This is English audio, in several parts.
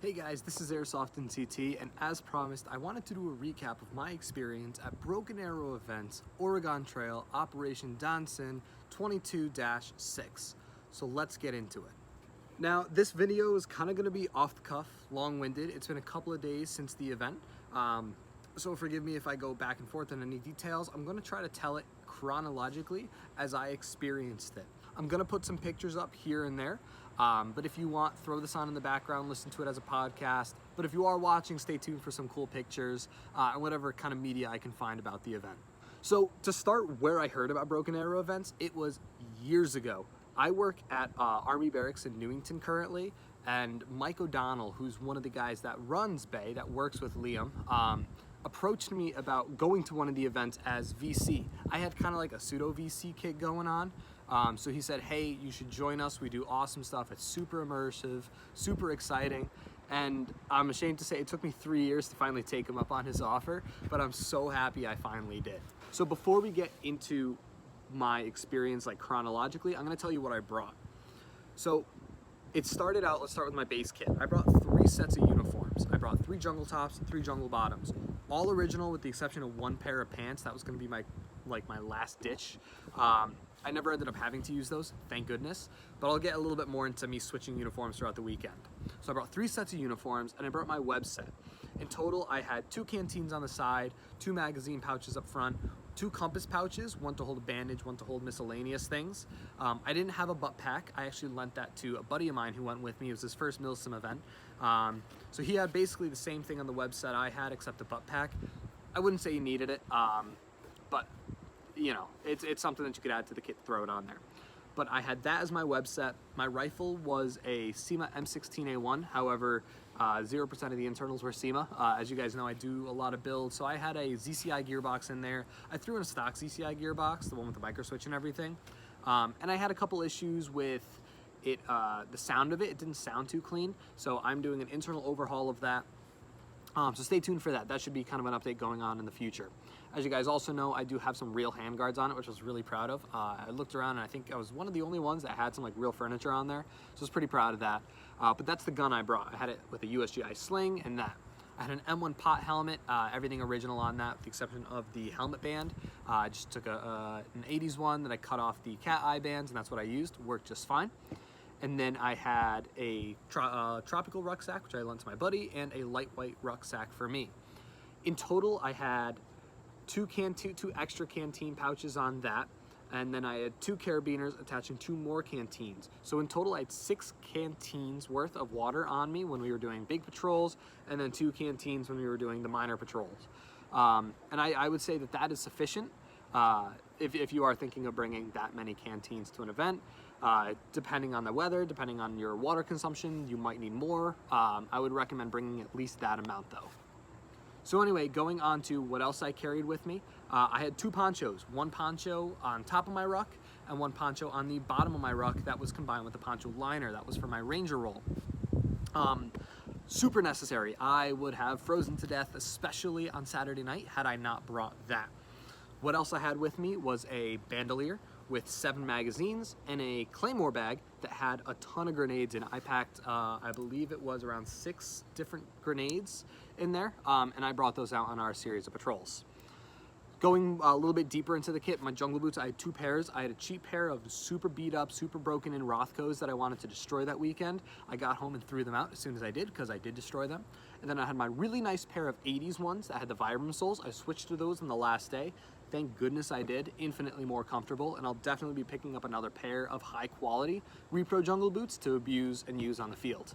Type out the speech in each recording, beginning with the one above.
Hey guys, this is Airsoft in CT, and as promised, I wanted to do a recap of my experience at Broken Arrow events, Oregon Trail, Operation Danson 22-6. So let's get into it. Now, this video is kind of going to be off the cuff, long-winded. It's been a couple of days since the event, so forgive me if I go back and forth on any details. I'm going to try to tell it chronologically as I experienced it. I'm going to put some pictures up here and there, but if you want, throw this on in the background, listen to it as a podcast. But if you are watching, stay tuned for some cool pictures and whatever kind of media I can find about the event. So to start where I heard about Broken Arrow events, it was years ago. I work at Army Barracks in Newington currently, and Mike O'Donnell, who's one of the guys that runs Bay, that works with Liam, approached me about going to one of the events as VC. I had kind of like a pseudo VC kit going on. So he said, hey, you should join us. We do awesome stuff. It's super immersive, super exciting. And I'm ashamed to say it took me 3 years to finally take him up on his offer, but I'm so happy I finally did. So before we get into my experience like chronologically, I'm gonna tell you what I brought. So it started out, let's start with my base kit. I brought 3 sets of uniforms. I brought 3 jungle tops and 3 jungle bottoms. All original with the exception of 1 pair of pants. That was gonna be my last ditch. I never ended up having to use those, thank goodness, but I'll get a little bit more into me switching uniforms throughout the weekend. So I brought 3 sets of uniforms and I brought my web set. In total, I had 2 canteens on the side, 2 magazine pouches up front, 2 compass pouches, 1 to hold a bandage, 1 to hold miscellaneous things. I didn't have a butt pack. I actually lent that to a buddy of mine who went with me. It was his first MILSIM event. So he had basically the same thing on the web set I had, except a butt pack. I wouldn't say he needed it, but you know, it's something that you could add to the kit, throw it on there. But I had that as my web set. My rifle was a SEMA M16A1. However, 0% of the internals were SEMA. As you guys know, I do a lot of builds, so I had a ZCI gearbox in there. I threw in a stock ZCI gearbox, the one with the micro switch and everything. And I had a couple issues with it, the sound of it. It didn't sound too clean, so I'm doing an internal overhaul of that. So stay tuned for that. That should be kind of an update going on in the future. As you guys also know, I do have some real handguards on it, which I was really proud of. I looked around and I think I was one of the only ones that had some like real furniture on there. So I was pretty proud of that. But that's the gun I brought. I had it with a USGI sling and that. I had an M1 pot helmet, everything original on that, with the exception of the helmet band. I just took an 80s one that I cut off the cat eye bands, and that's what I used. Worked just fine. And then I had a tropical rucksack, which I lent to my buddy, and a lightweight rucksack for me. In total, I had 2 extra canteen pouches on that, and then I had 2 carabiners attaching 2 more canteens. So in total, I had 6 canteens worth of water on me when we were doing big patrols, and then 2 canteens when we were doing the minor patrols. And I would say that that is sufficient if you are thinking of bringing that many canteens to an event. Depending on the weather, depending on your water consumption, you might need more. I would recommend bringing at least that amount though. So anyway, going on to what else I carried with me, I had 2 ponchos. 1 poncho on top of my ruck and 1 poncho on the bottom of my ruck that was combined with the poncho liner. That was for my Ranger roll. Super necessary. I would have frozen to death, especially on Saturday night, had I not brought that. What else I had with me was a bandolier with 7 magazines and a Claymore bag that had a ton of grenades in it. I packed, I believe it was around 6 different grenades in there, and I brought those out on our series of patrols. Going a little bit deeper into the kit, my jungle boots, I had 2 pairs. I had a cheap pair of super beat up, super broken in Rothkos that I wanted to destroy that weekend. I got home and threw them out as soon as I did, because I did destroy them. And then I had my really nice pair of 80s ones that had the Vibram soles. I switched to those on the last day. Thank goodness I did, infinitely more comfortable, and I'll definitely be picking up another pair of high quality Repro jungle boots to abuse and use on the field.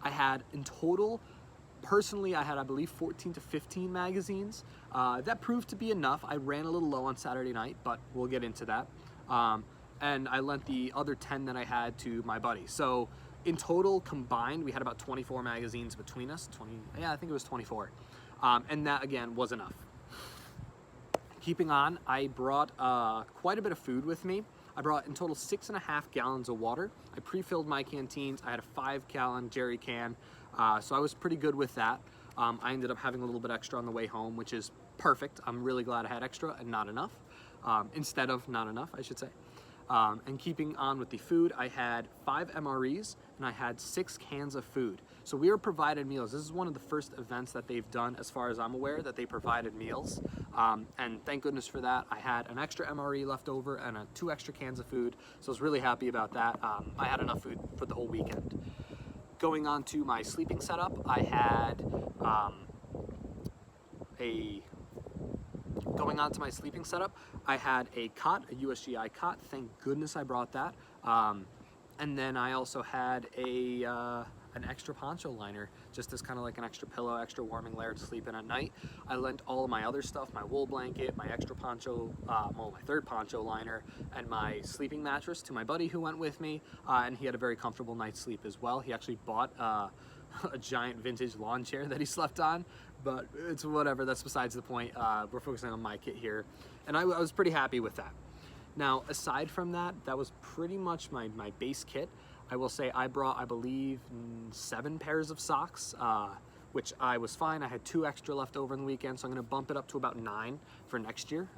I had in total, personally, I had, I believe, 14 to 15 magazines. That proved to be enough. I ran a little low on Saturday night, but we'll get into that. And I lent the other 10 that I had to my buddy. So in total, combined, we had about 24 magazines between us. I think it was 24. And that, again, was enough. Keeping on, I brought quite a bit of food with me. I brought in total 6.5 gallons of water. I pre-filled my canteens. I had a 5-gallon jerry can, so I was pretty good with that. I ended up having a little bit extra on the way home, which is perfect. I'm really glad I had extra and not enough, I should say. And keeping on with the food, I had 5 MREs, and I had 6 cans of food. So we were provided meals. This is one of the first events that they've done, as far as I'm aware, that they provided meals. And thank goodness for that. I had an extra MRE left over and 2 extra cans of food. So I was really happy about that. I had enough food for the whole weekend. Going on to my sleeping setup, I had a cot, a USGI cot. Thank goodness I brought that. And then I also had an extra poncho liner, just as kind of like an extra pillow, extra warming layer to sleep in at night. I lent all of my other stuff, my wool blanket, my extra poncho, my 3rd poncho liner, and my sleeping mattress to my buddy who went with me, and he had a very comfortable night's sleep as well. He actually bought a giant vintage lawn chair that he slept on, but it's whatever, that's besides the point. We're focusing on my kit here, and I was pretty happy with that. Now, aside from that, that was pretty much my base kit. I will say I brought, I believe, 7 pairs of socks, which I was fine. I had 2 extra left over in the weekend, so I'm gonna bump it up to about 9 for next year,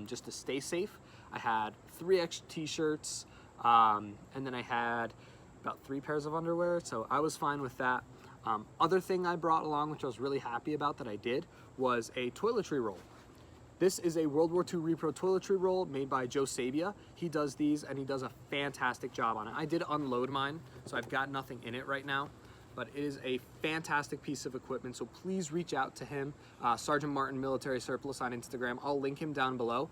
just to stay safe. I had 3 extra t-shirts, and then I had about 3 pairs of underwear, so I was fine with that. Other thing I brought along, which I was really happy about that I did, was a toiletry roll. This is a World War II repro toiletry roll made by Joe Sabia. He does these and he does a fantastic job on it. I did unload mine, so I've got nothing in it right now, but it is a fantastic piece of equipment, so please reach out to him, Sergeant Martin Military Surplus on Instagram. I'll link him down below.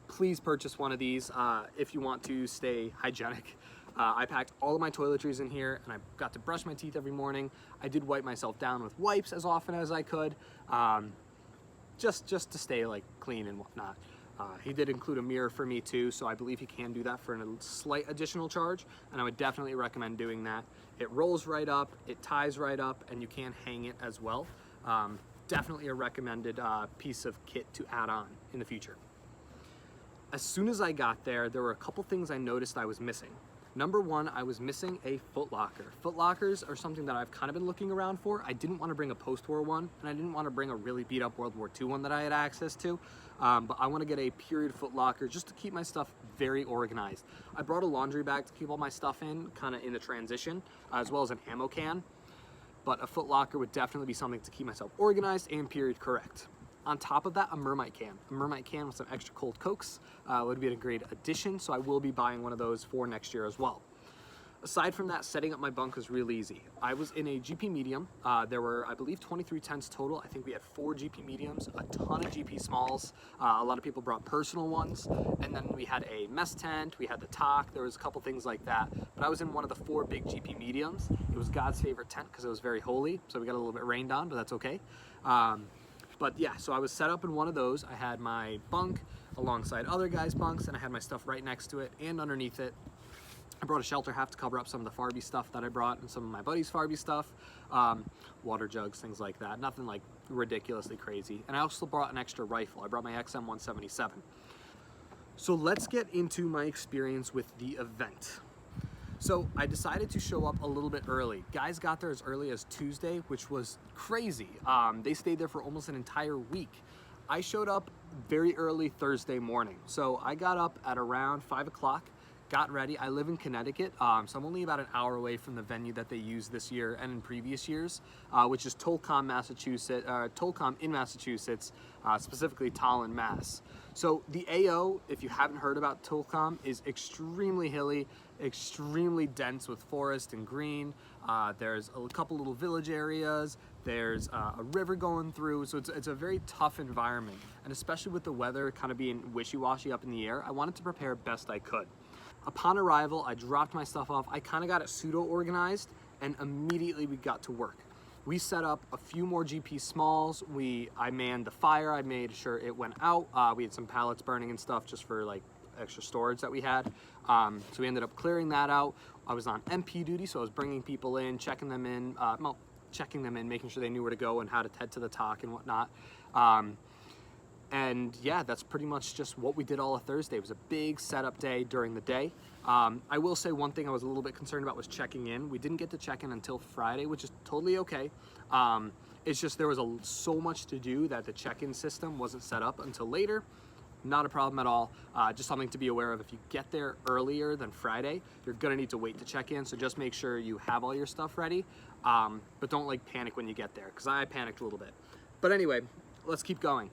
Please purchase one of these if you want to stay hygienic. I packed all of my toiletries in here, and I got to brush my teeth every morning. I did wipe myself down with wipes as often as I could. Just to stay like clean and whatnot. He did include a mirror for me too, so I believe he can do that for a slight additional charge, and I would definitely recommend doing that. It rolls right up, it ties right up, and you can hang it as well. Definitely a recommended piece of kit to add on in the future. As soon as I got there, there were a couple things I noticed I was missing. Number one, I was missing a foot locker. Foot lockers are something that I've kind of been looking around for. I didn't want to bring a post-war one, and I didn't want to bring a really beat-up World War II one that I had access to, but I want to get a period foot locker just to keep my stuff very organized. I brought a laundry bag to keep all my stuff in, kind of in the transition, as well as an ammo can, but a foot locker would definitely be something to keep myself organized and period correct. On top of that, a Mermite can. A Mermite can with some extra cold Cokes would be a great addition, so I will be buying one of those for next year as well. Aside from that, setting up my bunk was really easy. I was in a GP medium. There were, I believe, 23 tents total. I think we had 4 GP mediums, a ton of GP smalls. A lot of people brought personal ones. And then we had a mess tent, we had the talk, there was a couple things like that. But I was in one of the 4 big GP mediums. It was God's favorite tent because it was very holy, so we got a little bit rained on, but that's okay. But yeah, so I was set up in one of those. I had my bunk alongside other guys' bunks, and I had my stuff right next to it and underneath it. I brought a shelter half to cover up some of the Farby stuff that I brought and some of my buddy's Farby stuff, water jugs, things like that. Nothing like ridiculously crazy. And I also brought an extra rifle. I brought my XM177. So let's get into my experience with the event. So I decided to show up a little bit early. Guys got there as early as Tuesday, which was crazy. They stayed there for almost an entire week. I showed up very early Thursday morning. So I got up at around 5 o'clock, got ready. I live in Connecticut, so I'm only about an hour away from the venue that they used this year and in previous years, which is Tolcom, Massachusetts, Tolcom in Massachusetts, specifically Tallinn, Mass. So the AO, if you haven't heard about Tolcom, is extremely hilly, extremely dense with forest and green. There's a couple little village areas. There's a river going through, so it's a very tough environment. And especially with the weather kind of being wishy-washy up in the air, I wanted to prepare best I could. Upon arrival, I dropped my stuff off. I kind of got it pseudo-organized, and immediately we got to work. We set up a few more GP smalls. I manned the fire. I made sure it went out. We had some pallets burning and stuff just for like extra storage that we had. So we ended up clearing that out. I was on MP duty, so I was bringing people in, checking them in, making sure they knew where to go and how to head to the talk and whatnot. And yeah, that's pretty much just what we did all of Thursday. It was a big setup day during the day. I will say one thing I was a little bit concerned about was checking in. We didn't get to check in until Friday, which is totally okay. It's just there was so much to do that the check-in system wasn't set up until later. not a problem at all. Just something to be aware of. If you get there earlier than Friday, you're gonna need to wait to check in, so just make sure you have all your stuff ready, but don't like panic when you get there, because I panicked a little bit. But anyway, let's keep going.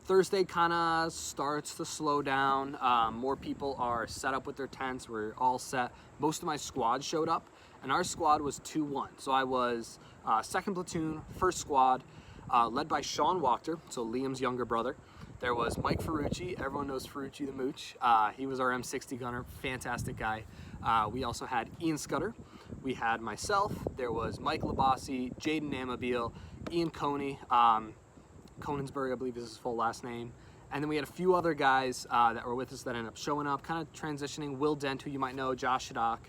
Thursday kind of starts to slow down. More people are set up with their tents. We're all set. Most of my squad showed up, and our squad was 2-1. So I was second platoon, first squad, led by Sean Wachter, so Liam's younger brother. There was Mike Ferrucci. Everyone knows Ferrucci the Mooch. He was our M60 gunner, fantastic guy. We also had Ian Scudder. We had myself. There was Mike Lobassi, Jaden Amabile, Ian Coney, Conensburg, I believe is his full last name. And then we had a few other guys that were with us that ended up showing up, kind of transitioning. Will Dent, who you might know, Josh Shaddock.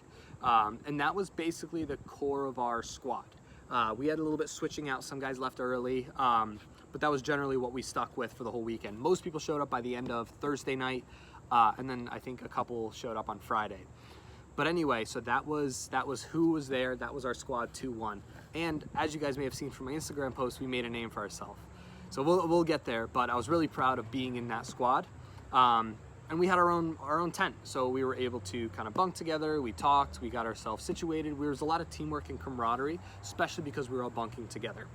And that was basically the core of our squad. We had a little bit switching out. Some guys left early, but that was generally what we stuck with for the whole weekend. Most people showed up by the end of Thursday night, and then I think a couple showed up on Friday. But anyway, so that was who was there. That was our squad 2-1. And as you guys may have seen from my Instagram post, we made a name for ourselves. So we'll get there, but I was really proud of being in that squad. And we had our own tent, so we were able to kind of bunk together. We talked, we got ourselves situated. There was a lot of teamwork and camaraderie, especially because we were all bunking together.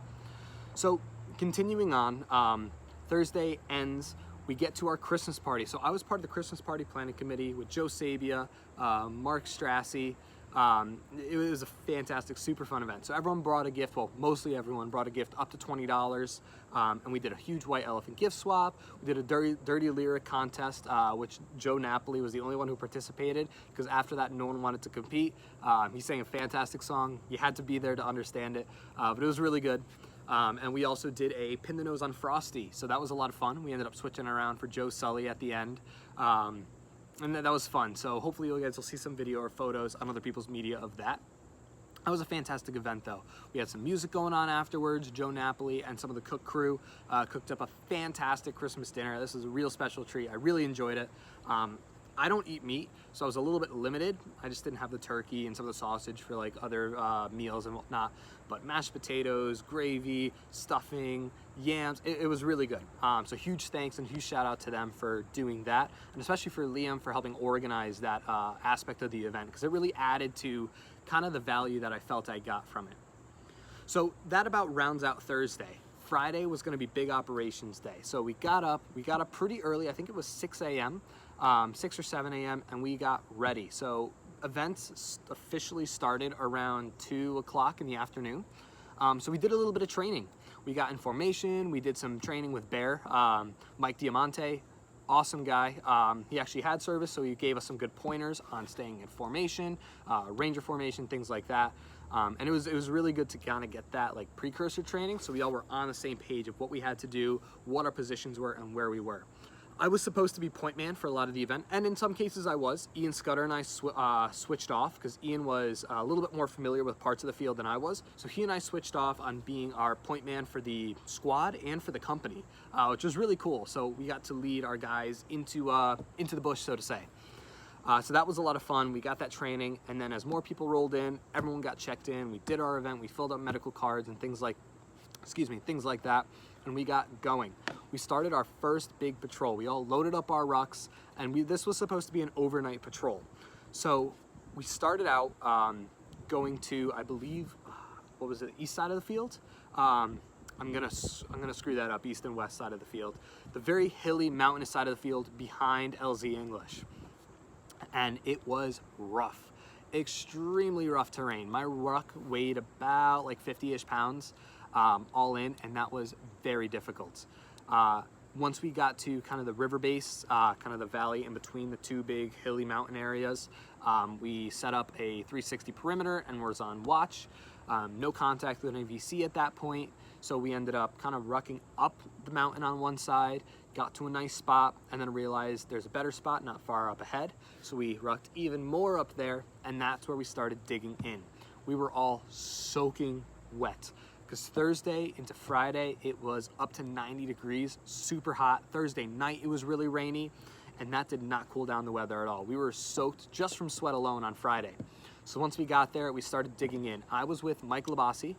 So continuing on, Thursday ends. We get to our Christmas party. So I was part of the Christmas party planning committee with Joe Sabia, Mark Strassi. It was a fantastic, super fun event. So everyone brought a gift, well, mostly everyone brought a gift up to $20, and we did a huge white elephant gift swap. We did a dirty lyric contest, which Joe Napoli was the only one who participated, because after that, no one wanted to compete. He sang a fantastic song. You had to be there to understand it, but it was really good. And we also did a pin the nose on Frosty, so that was a lot of fun. We ended up switching around for Joe Sully at the end. And that was fun. So hopefully you guys will see some video or photos on other people's media of that. That was a fantastic event though. We had some music going on afterwards. Joe Napoli and some of the cook crew cooked up a fantastic Christmas dinner. This was a real special treat. I really enjoyed it. I don't eat meat, so I was a little bit limited. I just didn't have the turkey and some of the sausage for like other meals and whatnot. But mashed potatoes, gravy, stuffing, yams, it was really good. So huge thanks and huge shout out to them for doing that, and especially for Liam for helping organize that aspect of the event, because it really added to kind of the value that I felt I got from it. So that about rounds out Thursday. Friday was going to be big operations day. So we got up pretty early. I think it was 6 a.m., 6 or 7 a.m., and we got ready. So events officially started around 2 o'clock in the afternoon. So we did a little bit of training. We got in formation. We did some training with Bear, Mike Diamante, awesome guy. He actually had service, so he gave us some good pointers on staying in formation, ranger formation, things like that. And it was really good to kind of get that like precursor training, so we all were on the same page of what we had to do, what our positions were, and where we were. I was supposed to be point man for a lot of the event, and in some cases I was. Ian Scudder and I switched off, because Ian was a little bit more familiar with parts of the field than I was. So he and I switched off on being our point man for the squad and for the company, which was really cool. So we got to lead our guys into the bush, so to say. So that was a lot of fun. We got that training, and then as more people rolled in, everyone got checked in. We did our event. We filled up medical cards and things like that, and we got going. We started our first big patrol. We all loaded up our rucks, and this was supposed to be an overnight patrol. So we started out going to, I believe, what was it, east side of the field? I'm gonna screw that up, east and west side of the field. The very hilly, mountainous side of the field behind LZ English. And it was rough, extremely rough terrain. My ruck weighed about like 50-ish pounds all in, and that was very difficult. Once we got to kind of the river base, kind of the valley in between the two big hilly mountain areas, we set up a 360 perimeter and was on watch. No contact with an AVC at that point, so we ended up kind of rucking up the mountain on one side, got to a nice spot, and then realized there's a better spot not far up ahead, so we rucked even more up there, and that's where we started digging in. We were all soaking wet, because Thursday into Friday it was up to 90 degrees, super hot. Thursday night it was really rainy, and that did not cool down the weather at all. We were soaked just from sweat alone on Friday. So once we got there, we started digging in. I was with Mike Lobassi.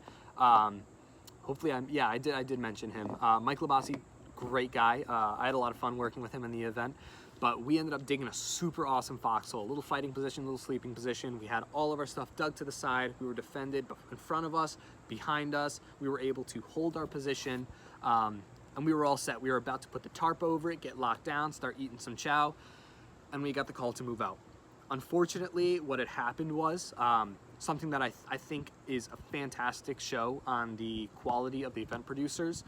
Hopefully I did mention him. Mike Lobassi, great guy. I had a lot of fun working with him in the event. But we ended up digging a super awesome foxhole, a little fighting position, a little sleeping position. We had all of our stuff dug to the side. We were defended in front of us, behind us. We were able to hold our position, and we were all set. We were about to put the tarp over it, get locked down, start eating some chow, and we got the call to move out. Unfortunately, what had happened was something that I think is a fantastic show on the quality of the event producers.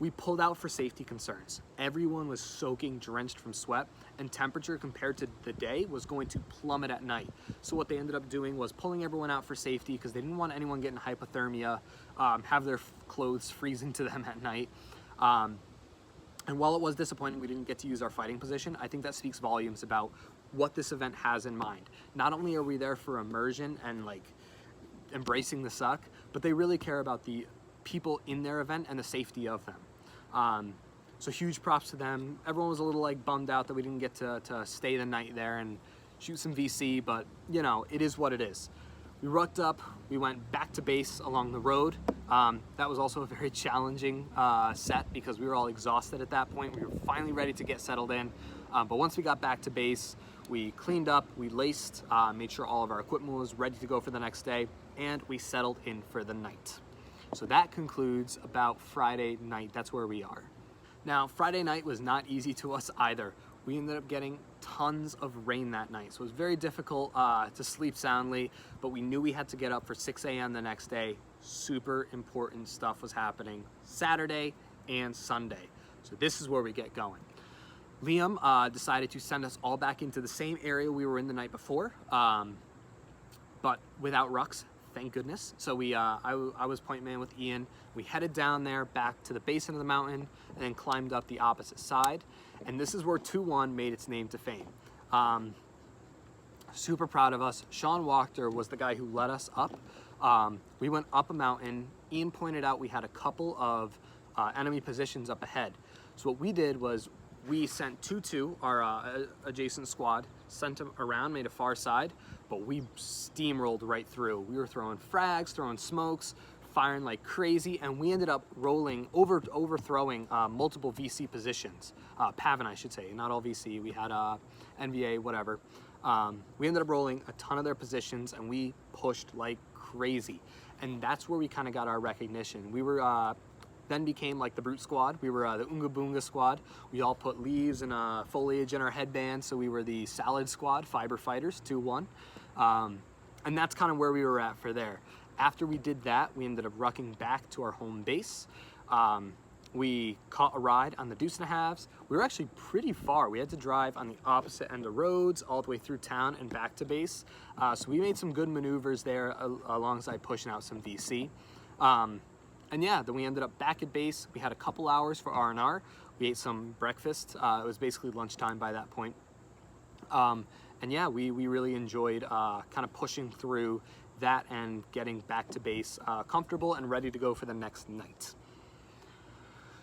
We pulled out for safety concerns. Everyone was soaking, drenched from sweat, and temperature compared to the day was going to plummet at night. So what they ended up doing was pulling everyone out for safety because they didn't want anyone getting hypothermia, have their clothes freezing to them at night. And while it was disappointing we didn't get to use our fighting position, I think that speaks volumes about what this event has in mind. Not only are we there for immersion and like embracing the suck, but they really care about the people in their event and the safety of them. So huge props to them. Everyone was a little like bummed out that we didn't get to stay the night there and shoot some VC, but you know, it is what it is. We rucked up, we went back to base along the road. That was also a very challenging set because we were all exhausted at that point. We were finally ready to get settled in. But once we got back to base, we cleaned up, we laced, made sure all of our equipment was ready to go for the next day, and we settled in for the night. So that concludes about Friday night. That's where we are. Now, Friday night was not easy to us either. We ended up getting tons of rain that night. So it was very difficult to sleep soundly, but we knew we had to get up for 6 a.m. the next day. Super important stuff was happening Saturday and Sunday. So this is where we get going. Liam decided to send us all back into the same area we were in the night before, but without rucks. Thank goodness. So I was point man with Ian. We headed down there back to the basin of the mountain and then climbed up the opposite side. And this is where 2-1 made its name to fame. Super proud of us. Sean Wachter was the guy who led us up. We went up a mountain. Ian pointed out we had a couple of enemy positions up ahead. So what we did was we sent 2-2, our adjacent squad, sent them around, made a far side, but we steamrolled right through. We were throwing frags, throwing smokes, firing like crazy, and we ended up overthrowing multiple VC positions. Pavin, I should say, not all VC. We had NVA, whatever. We ended up rolling a ton of their positions, and we pushed like crazy. And that's where we kind of got our recognition. We were then became like the Brute Squad. We were the Oonga Boonga Squad. We all put leaves and foliage in our headbands, so we were the Salad Squad, Fiber Fighters, 2-1. And that's kind of where we were at for there. After we did that, we ended up rucking back to our home base. We caught a ride on the Deuce and a Halves. We were actually pretty far. We had to drive on the opposite end of roads all the way through town and back to base. So we made some good maneuvers there alongside pushing out some VC. And yeah, then we ended up back at base. We had a couple hours for R&R. We ate some breakfast. It was basically lunchtime by that point. And yeah, we really enjoyed kind of pushing through that and getting back to base comfortable and ready to go for the next night.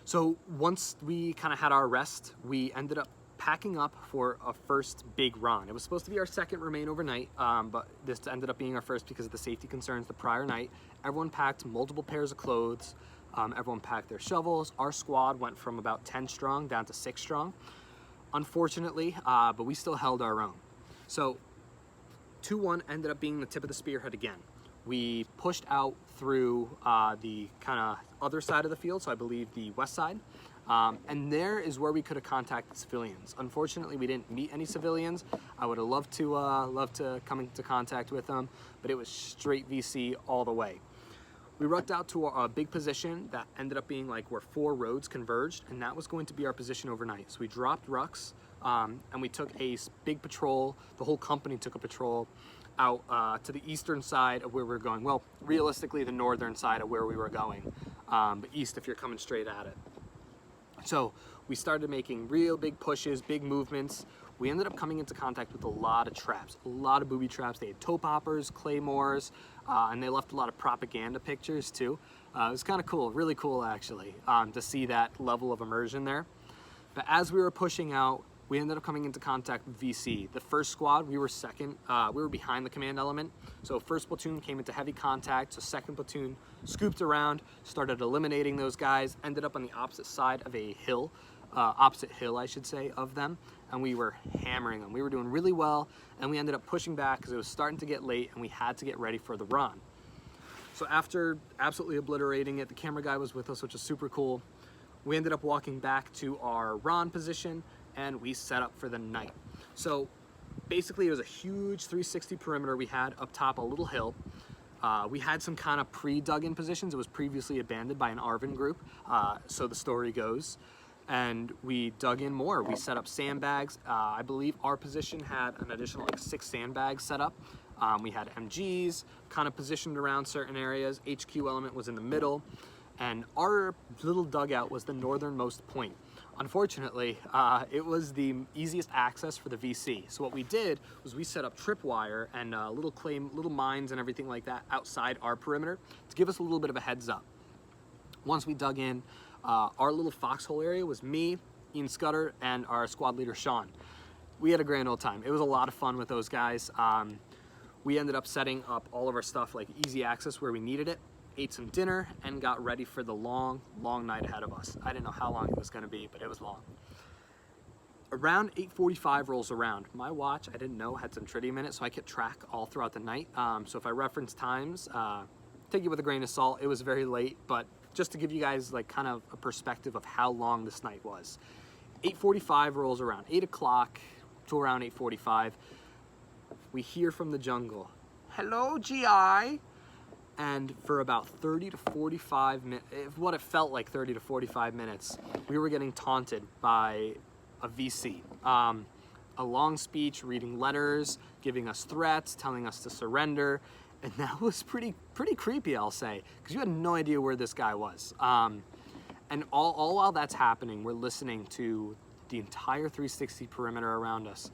So once we kind of had our rest, we ended up packing up for a first big run. It was supposed to be our second remain overnight, but this ended up being our first because of the safety concerns the prior night. Everyone packed multiple pairs of clothes. Everyone packed their shovels. Our squad went from about 10 strong down to 6 strong, unfortunately, but we still held our own. So 2-1 ended up being the tip of the spearhead again. We pushed out through the kind of other side of the field, so I believe the west side. And there is where we could have contacted civilians. Unfortunately, we didn't meet any civilians. I would have loved to come into contact with them, but it was straight VC all the way. We rucked out to a big position that ended up being like where 4 roads converged, and that was going to be our position overnight. So we dropped rucks, and we took a big patrol. The whole company took a patrol out to the eastern side of where we were going. Well, realistically, the northern side of where we were going, but east if you're coming straight at it. So we started making real big pushes, big movements. We ended up coming into contact with a lot of traps, a lot of booby traps. They had toe poppers, claymores, and they left a lot of propaganda pictures too. It was kind of cool, really cool actually, to see that level of immersion there. But as we were pushing out, we ended up coming into contact with VC. The first squad, we were second, we were behind the command element. So first platoon came into heavy contact, so second platoon scooped around, started eliminating those guys, ended up on the opposite side of a hill, opposite hill, I should say, of them, and we were hammering them. We were doing really well, and we ended up pushing back because it was starting to get late, and we had to get ready for the run. So after absolutely obliterating it, the camera guy was with us, which is super cool. We ended up walking back to our RON position, and we set up for the night. So basically it was a huge 360 perimeter we had up top a little hill. We had some kind of pre-dug in positions. It was previously abandoned by an Arvin group, so the story goes. And we dug in more. We set up sandbags. I believe our position had an additional like 6 sandbags set up. We had MGs kind of positioned around certain areas. HQ element was in the middle. And our little dugout was the northernmost point. Unfortunately, it was the easiest access for the VC. So what we did was we set up tripwire and little mines and everything like that outside our perimeter to give us a little bit of a heads up. Once we dug in, our little foxhole area was me, Ian Scudder, and our squad leader, Sean. We had a grand old time. It was a lot of fun with those guys. We ended up setting up all of our stuff like easy access where we needed it, ate some dinner, and got ready for the long, long night ahead of us. I didn't know how long it was gonna be, but it was long. Around 8:45 rolls around. My watch, I didn't know, had some tritium in it, so I kept track all throughout the night. So if I reference times, take it with a grain of salt. It was very late, but just to give you guys like kind of a perspective of how long this night was. 8:45 rolls around, 8 o'clock to around 8:45. We hear from the jungle, "Hello, GI." And for about 30 to 45 minutes, what it felt like 30 to 45 minutes, we were getting taunted by a VC. A long speech, reading letters, giving us threats, telling us to surrender. And that was pretty creepy, I'll say, because you had no idea where this guy was. And all while that's happening, we're listening to the entire 360 perimeter around us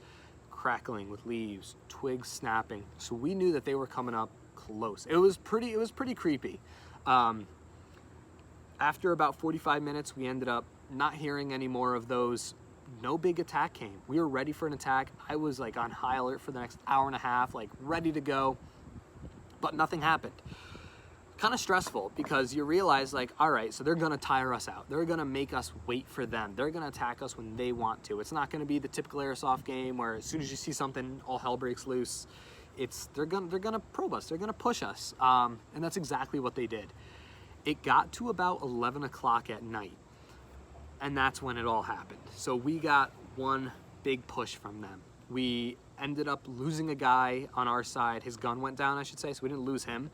crackling with leaves, twigs snapping. So we knew that they were coming up close. It was pretty creepy. After about 45 minutes, we ended up not hearing any more of those. No big attack came. We were ready for an attack. I was like on high alert for the next hour and a half, like ready to go, but nothing happened. Kind of stressful because you realize like, all right, so they're gonna tire us out. They're gonna make us wait for them. They're gonna attack us when they want to. It's not gonna be the typical airsoft game where as soon as you see something, all hell breaks loose. They're gonna probe us. They're gonna push us, and that's exactly what they did. It got to about 11 o'clock at night, and that's when it all happened. So we got one big push from them. We ended up losing a guy on our side. His gun went down, I should say, so we didn't lose him.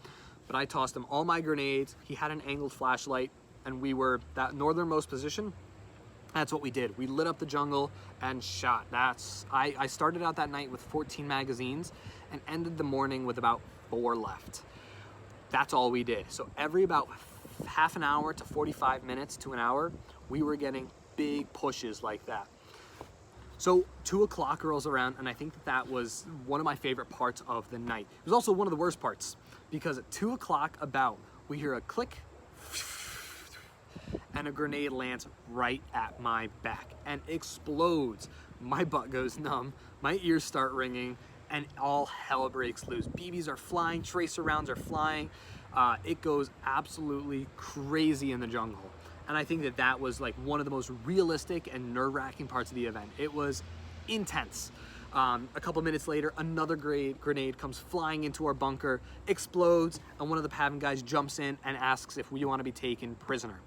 But I tossed him all my grenades. He had an angled flashlight, and we were that northernmost position. That's what we did. We lit up the jungle and shot. I started out that night with 14 magazines and ended the morning with about 4 left. That's all we did. So every about half an hour to 45 minutes to an hour, we were getting big pushes like that. So 2 o'clock rolls around, and I think that was one of my favorite parts of the night. It was also one of the worst parts, because at 2 o'clock about, we hear a click, and a grenade lands right at my back and explodes. My butt goes numb, my ears start ringing, and all hell breaks loose. BBs are flying, tracer rounds are flying. It goes absolutely crazy in the jungle. And I think that was like one of the most realistic and nerve-wracking parts of the event. It was intense. A couple minutes later, another grenade comes flying into our bunker, explodes, and one of the Pavan guys jumps in and asks if we want to be taken prisoner.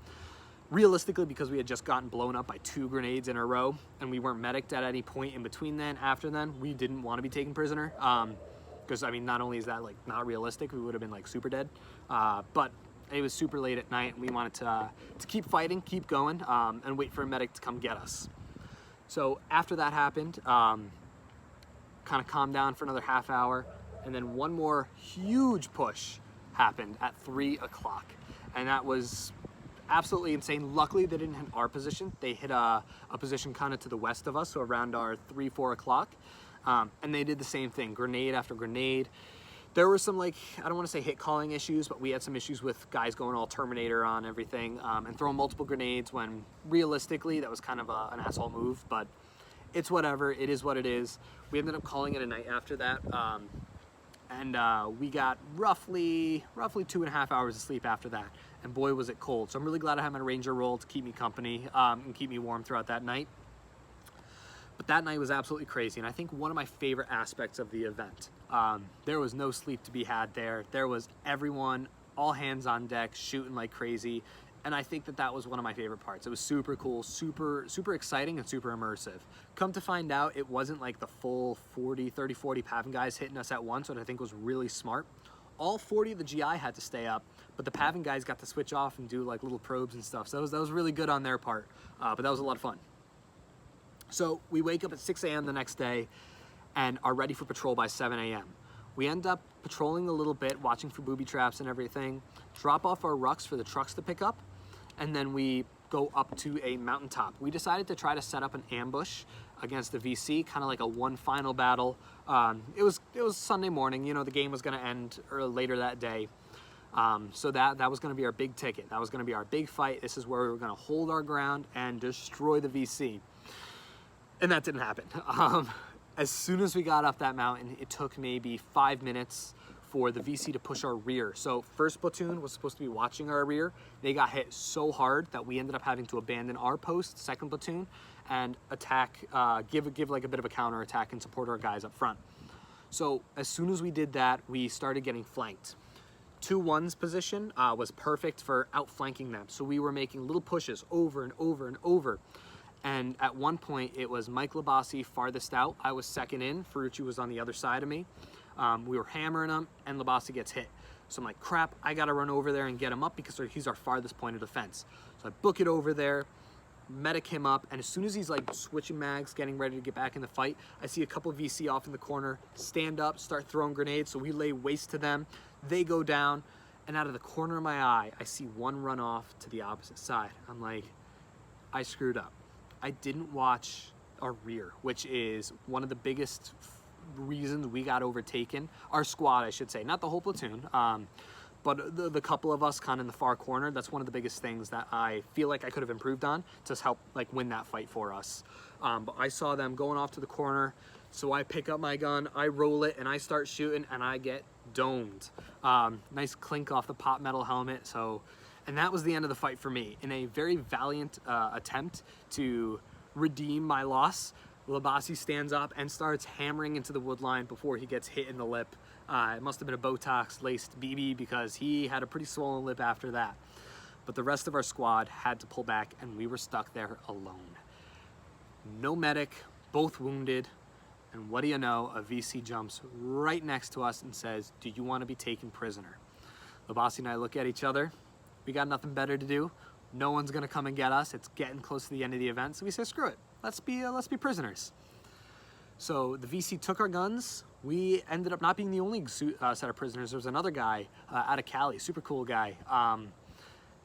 Realistically, because we had just gotten blown up by 2 grenades in a row, and we weren't medicked at any point in between then, after then, we didn't want to be taken prisoner. Because, I mean, not only is that like not realistic, we would have been like super dead, but it was super late at night, and we wanted to keep fighting, keep going, and wait for a medic to come get us. So after that happened, kind of calmed down for another half hour, and then one more huge push happened at 3 o'clock, and that was absolutely insane. Luckily, they didn't hit our position. They hit a position kind of to the west of us, so around our 3-4 o'clock, and they did the same thing, grenade after grenade. There were some, like, I don't want to say hit calling issues, but we had some issues with guys going all Terminator on everything, and throwing multiple grenades when realistically that was kind of an asshole move, but it's whatever, it is what it is. We ended up calling it a night after that, and we got roughly 2.5 hours of sleep after that, and boy was it cold. So I'm really glad I had my Ranger roll to keep me company and keep me warm throughout that night. But that night was absolutely crazy, and I think one of my favorite aspects of the event. There was no sleep to be had there. There was everyone, all hands on deck, shooting like crazy, and I think that was one of my favorite parts. It was super cool, super exciting, and super immersive. Come to find out, it wasn't like the full 30, 40 Pavin guys hitting us at once, which I think was really smart. All 40 of the GI had to stay up, but the Pavin guys got to switch off and do like little probes and stuff, so that was really good on their part, but that was a lot of fun. So we wake up at 6 a.m. the next day and are ready for patrol by 7 a.m. We end up patrolling a little bit, watching for booby traps and everything, drop off our rucks for the trucks to pick up, and then we go up to a mountaintop. We decided to try to set up an ambush against the VC, kind of like a one final battle. It was Sunday morning, you know, the game was gonna end later that day. So that was gonna be our big ticket. That was gonna be our big fight. This is where we were gonna hold our ground and destroy the VC. And that didn't happen. As soon as we got up that mountain, it took maybe 5 minutes for the VC to push our rear. So first platoon was supposed to be watching our rear. They got hit so hard that we ended up having to abandon our post, second platoon, and attack, give like a bit of a counter attack and support our guys up front. So as soon as we did that, we started getting flanked. 2-1's position was perfect for outflanking them. So we were making little pushes over and over and over. And at one point, it was Mike Lobassi farthest out. I was second in. Ferrucci was on the other side of me. We were hammering him, and Lobassi gets hit. So I'm like, crap, I got to run over there and get him up because he's our farthest point of defense. So I book it over there, medic him up, and as soon as he's like switching mags, getting ready to get back in the fight, I see a couple VC off in the corner, stand up, start throwing grenades, so we lay waste to them. They go down, and out of the corner of my eye, I see one run off to the opposite side. I'm like, I screwed up. I didn't watch our rear, which is one of the biggest reasons we got overtaken. Our squad, I should say, not the whole platoon, but the couple of us kind of in the far corner. That's one of the biggest things that I feel like I could have improved on to help like win that fight for us. But I saw them going off to the corner, so I pick up my gun, I roll it, and I start shooting, and I get domed. Nice clink off the pot metal helmet. And that was the end of the fight for me. In a very valiant attempt to redeem my loss, Lobassi stands up and starts hammering into the wood line before he gets hit in the lip. It must have been a Botox-laced BB because he had a pretty swollen lip after that. But the rest of our squad had to pull back, and we were stuck there alone. No medic, both wounded, and what do you know, a VC jumps right next to us and says, "Do you want to be taken prisoner?" Lobassi and I look at each other. We got nothing better to do. No one's gonna come and get us. It's getting close to the end of the event, so we said, screw it. Let's be prisoners. So the VC took our guns. We ended up not being the only set of prisoners. There was another guy out of Cali, super cool guy.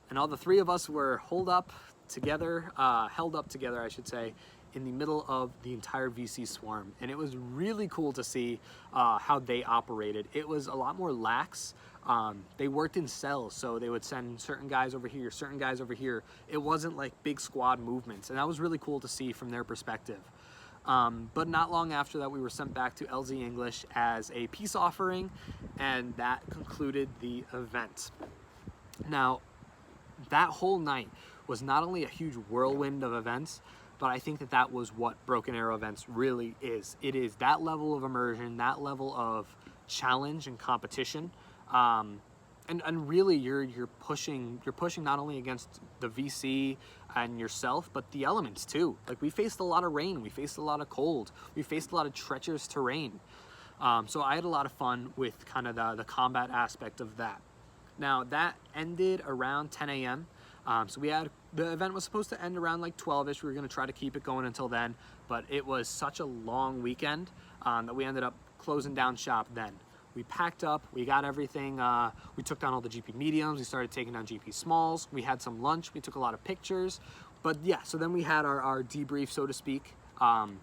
And all the three of us were held up together, I should say, in the middle of the entire VC swarm. And it was really cool to see how they operated. It was a lot more lax. They worked in cells, so they would send certain guys over here, certain guys over here. It wasn't like big squad movements, and that was really cool to see from their perspective. But not long after that, we were sent back to LZ English as a peace offering, and that concluded the event. Now, that whole night was not only a huge whirlwind of events, but I think that was what Broken Arrow events really is. It is that level of immersion, that level of challenge and competition. And really you're pushing not only against the VC and yourself, but the elements too. Like, we faced a lot of rain, we faced a lot of cold, we faced a lot of treacherous terrain. So I had a lot of fun with kind of the combat aspect of that. Now that ended around 10 a.m. So the event was supposed to end around like 12-ish. We were going to try to keep it going until then, but it was such a long weekend that we ended up closing down shop then. We packed up, we got everything, we took down all the GP mediums, we started taking down GP smalls, we had some lunch, we took a lot of pictures, but yeah, so then we had our debrief, so to speak, and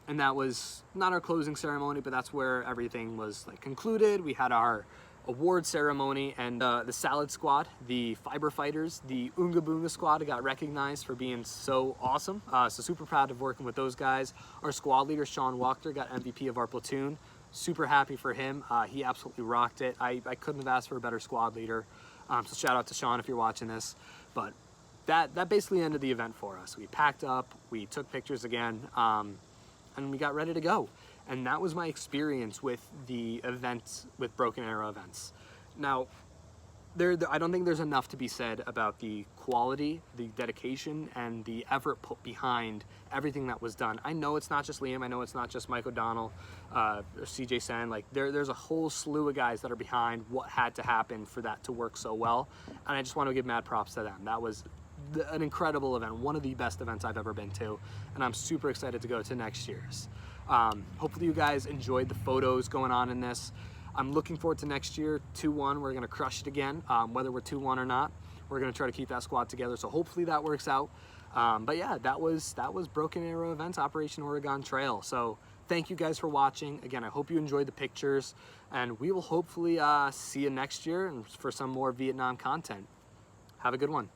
that was not our closing ceremony, but that's where everything was like concluded. We had our award ceremony, and the Salad Squad, the Fiber Fighters, the Oonga Boonga Squad got recognized for being so awesome. So super proud of working with those guys. Our squad leader, Sean Walker, got MVP of our platoon. Super happy for him. He absolutely rocked it. I couldn't have asked for a better squad leader. So shout out to Sean if you're watching this. But that basically ended the event for us. We packed up, we took pictures again, and we got ready to go. And that was my experience with the events, with Broken Arrow events. Now, I don't think there's enough to be said about the quality, the dedication, and the effort put behind everything that was done. I know it's not just Liam, I know it's not just Mike O'Donnell, or CJ Sen. Like there's a whole slew of guys that are behind what had to happen for that to work so well. And I just want to give mad props to them. That was an incredible event, one of the best events I've ever been to, and I'm super excited to go to next year's. Hopefully you guys enjoyed the photos going on in this. I'm looking forward to next year, 2-1. We're going to crush it again, whether we're 2-1 or not. We're going to try to keep that squad together, so hopefully that works out. But yeah, that was Broken Arrow Events, Operation Oregon Trail. So thank you guys for watching. Again, I hope you enjoyed the pictures, and we will hopefully see you next year and for some more Vietnam content. Have a good one.